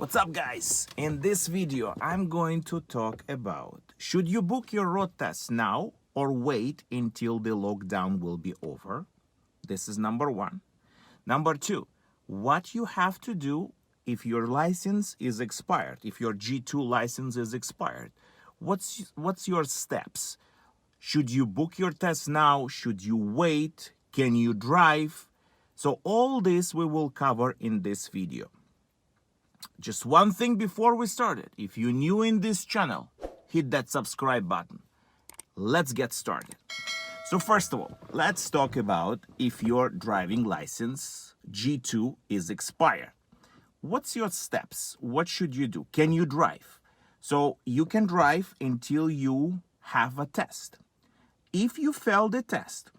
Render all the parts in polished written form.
What's up, guys? In this video, I'm going to talk about should you book your road test now or wait until the lockdown will be over? This is number one. Number two, what you have to do if your license is expired, if your G2 license is expired. What's your steps? Should you book your test now? Should you wait? Can you drive? So all this we will cover in this video. Just one thing before we started. If you're new in this channel, hit that subscribe button. Let's get started. So first of all, let's talk about if your driving license G2 is expired. What's your steps? What should you do? Can you drive? So you can drive until you have a test. If you fail the test,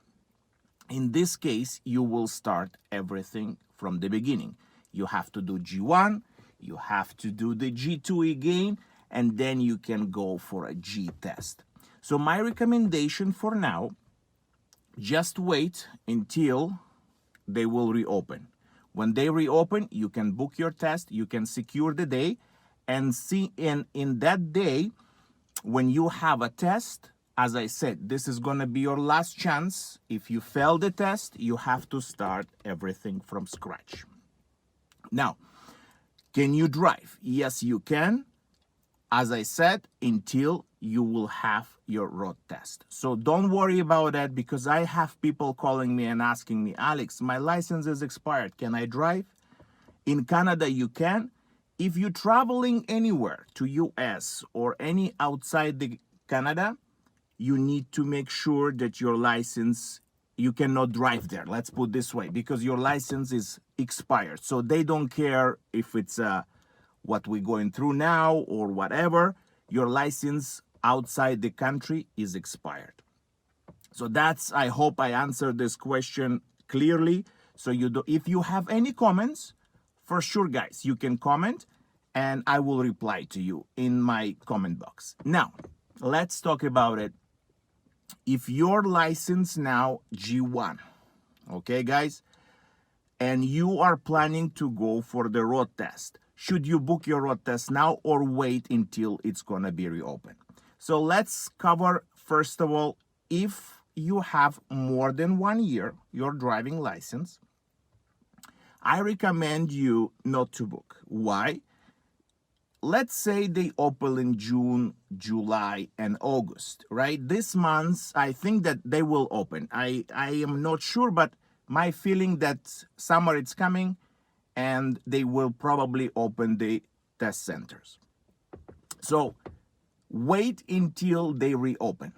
in this case, you will start everything from the beginning. You have to do G1, you have to do the G2 again, and then you can go for a G test. So my recommendation for now, just wait until they will reopen. When they reopen, you can book your test, you can secure the day, and see in that day, when you have a test, as I said, this is going to be your last chance. If you fail the test, you have to start everything from scratch. Now, can you drive? Yes, you can. As I said, until you will have your road test. So don't worry about that, because I have people calling me and asking me, Alex, my license is expired. Can I drive? In Canada, you can. If you're traveling anywhere to US or any outside the Canada, you need to make sure that your license, you cannot drive there. Let's put it this way, because your license is expired. So they don't care if it's what we're going through now or whatever. Your license outside the country is expired. So that's, I hope I answered this question clearly. So if you have any comments, for sure, guys, you can comment and I will reply to you in my comment box. Now, let's talk about it. If your license now G1, okay, guys, and you are planning to go for the road test, should you book your road test now or wait until it's gonna be reopened? So let's cover, first of all, if you have more than 1 year, your driving license, I recommend you not to book. Why? Let's say they open in June, July, and August, right? This month, I think that they will open. I am not sure, but my feeling that summer it's coming and they will probably open the test centers. So wait until they reopen.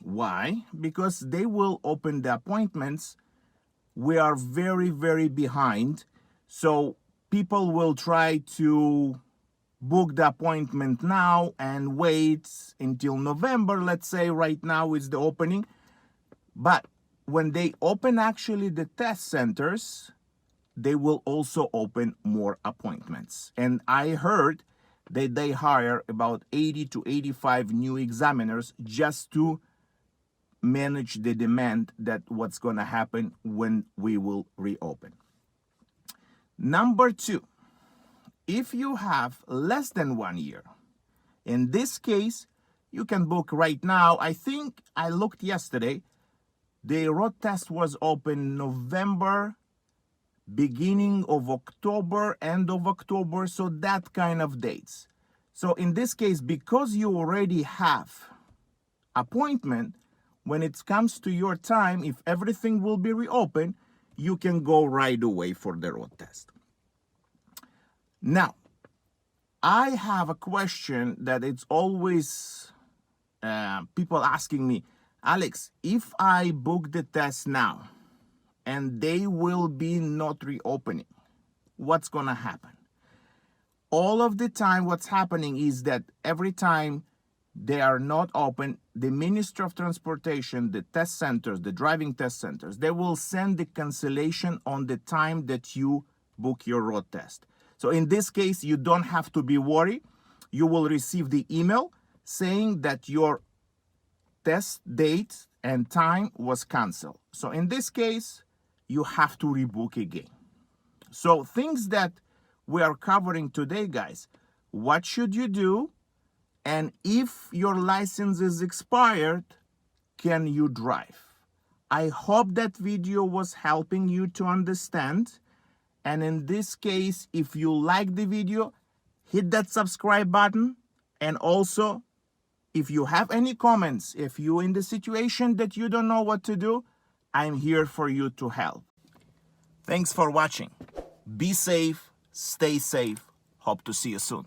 Why? Because they will open the appointments. We are very, very behind. So people will try to book the appointment now and wait until November. Let's say right now is the opening. But when they open actually the test centers, they will also open more appointments. And I heard that they hire about 80 to 85 new examiners just to manage the demand that what's going to happen when we will reopen. Number two, if you have less than 1 year, in this case, you can book right now. I think I looked yesterday, the road test was open November, beginning of October, end of October, so that kind of dates. So in this case, because you already have appointment, when it comes to your time, if everything will be reopened, you can go right away for the road test. Now, I have a question that it's always people asking me, Alex, if I book the test now and they will be not reopening, what's going to happen? All of the time, what's happening is that every time they are not open, the Ministry of Transportation, the test centers, the driving test centers, they will send the cancellation on the time that you book your road test. So in this case, you don't have to be worried. You will receive the email saying that your test date and time was canceled. So in this case, you have to rebook again. So things that we are covering today, guys. What should you do? And if your license is expired, can you drive? I hope that video was helping you to understand. And in this case, if you like the video, hit that subscribe button. And also, if you have any comments, if you're in the situation that you don't know what to do, I'm here for you to help. Thanks for watching. Be safe, stay safe. Hope to see you soon.